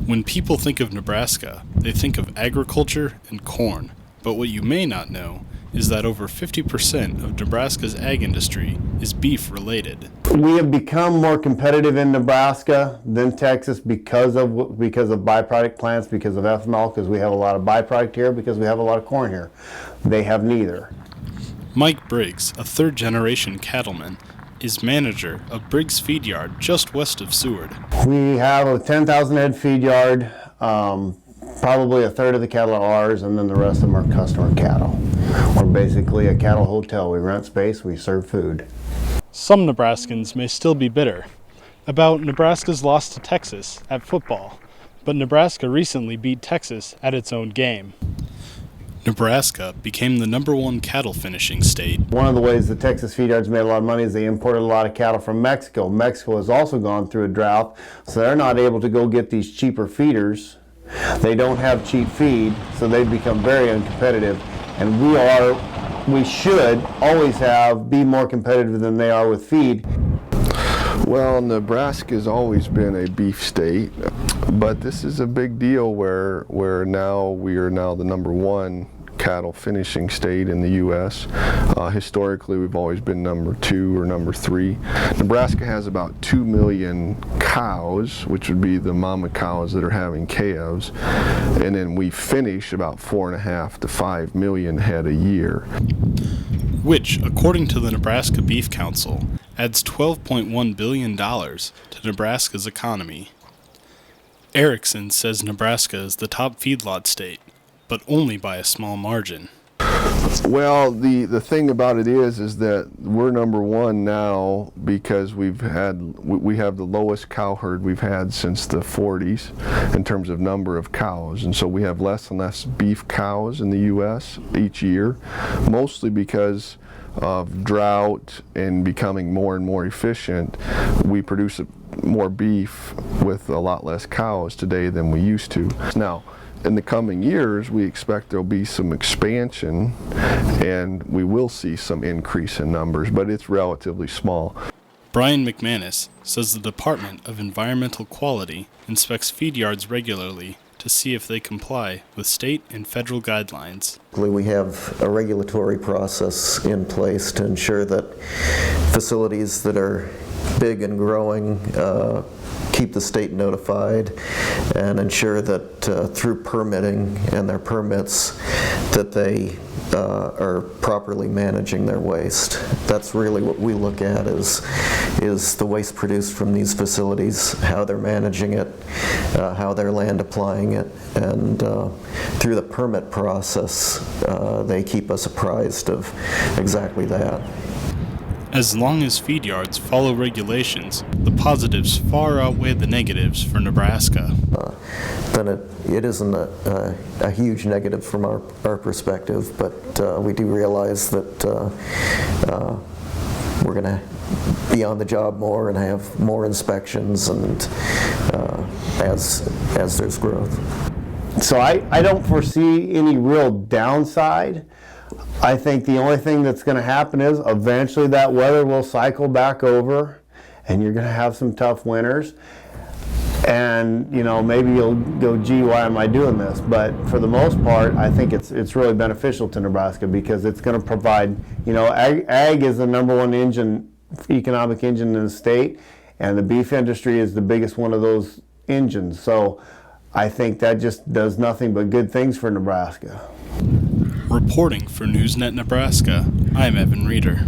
When people think of Nebraska, they think of agriculture and corn. But what you may not know is that over 50% of Nebraska's ag industry is beef related. We have become more competitive in Nebraska than Texas because of byproduct plants, because of ethanol, because we have a lot of byproduct here, because we have a lot of corn here. They have neither. Mike Briggs, a third-generation cattleman, is manager of Briggs Feed Yard just west of Seward. We have a 10,000 head feed yard. Probably a third of the cattle are ours, and then the rest of them are customer cattle. We're basically a cattle hotel. We rent space, we serve food. Some Nebraskans may still be bitter about Nebraska's loss to Texas at football, but Nebraska recently beat Texas at its own game. Nebraska became the #1 cattle finishing state. One of the ways the Texas feed yards made a lot of money is they imported a lot of cattle from Mexico. Mexico has also gone through a drought, so they're not able to go get these cheaper feeders. They don't have cheap feed, so they've become very uncompetitive. And we should always be more competitive than they are with feed. Well, Nebraska's always been a beef state, but this is a big deal where now we are now the #1 cattle finishing state in the U.S. Historically, we've always been #2 or #3. Nebraska has about 2 million cows, which would be the mama cows that are having calves, and then we finish about 4.5 to 5 million head a year. Which, according to the Nebraska Beef Council, adds $12.1 billion to Nebraska's economy. Erickson says Nebraska is the top feedlot state, but only by a small margin. Well, the thing about it is that we're #1 now because we have the lowest cow herd we've had since the 40s in terms of number of cows, and so we have less and less beef cows in the U.S. each year, mostly because of drought and becoming more and more efficient. We produce more beef with a lot less cows today than we used to. Now, in the coming years, we expect there'll be some expansion and we will see some increase in numbers, but it's relatively small. Brian McManus says the Department of Environmental Quality inspects feed yards regularly to see if they comply with state and federal guidelines. We have a regulatory process in place to ensure that facilities that are big and growing keep the state notified and ensure that through permitting and their permits that they are properly managing their waste. That's really what we look at is the waste produced from these facilities, how they're managing it, how they're land applying it, and through the permit process they keep us apprised of exactly that. As long as feed yards follow regulations, the positives far outweigh the negatives for Nebraska. Then it isn't a huge negative from our perspective, but we do realize that we're going to be on the job more and have more inspections and as there's growth. So I don't foresee any real downside. I think the only thing that's going to happen is eventually that weather will cycle back over and you're going to have some tough winters. And maybe you'll go, gee, why am I doing this? But for the most part, I think it's really beneficial to Nebraska because it's going to provide, ag is the #1 economic engine in the state, and the beef industry is the biggest one of those engines. So I think that just does nothing but good things for Nebraska. Reporting for NewsNetNebraska, I'm Evan Reeder.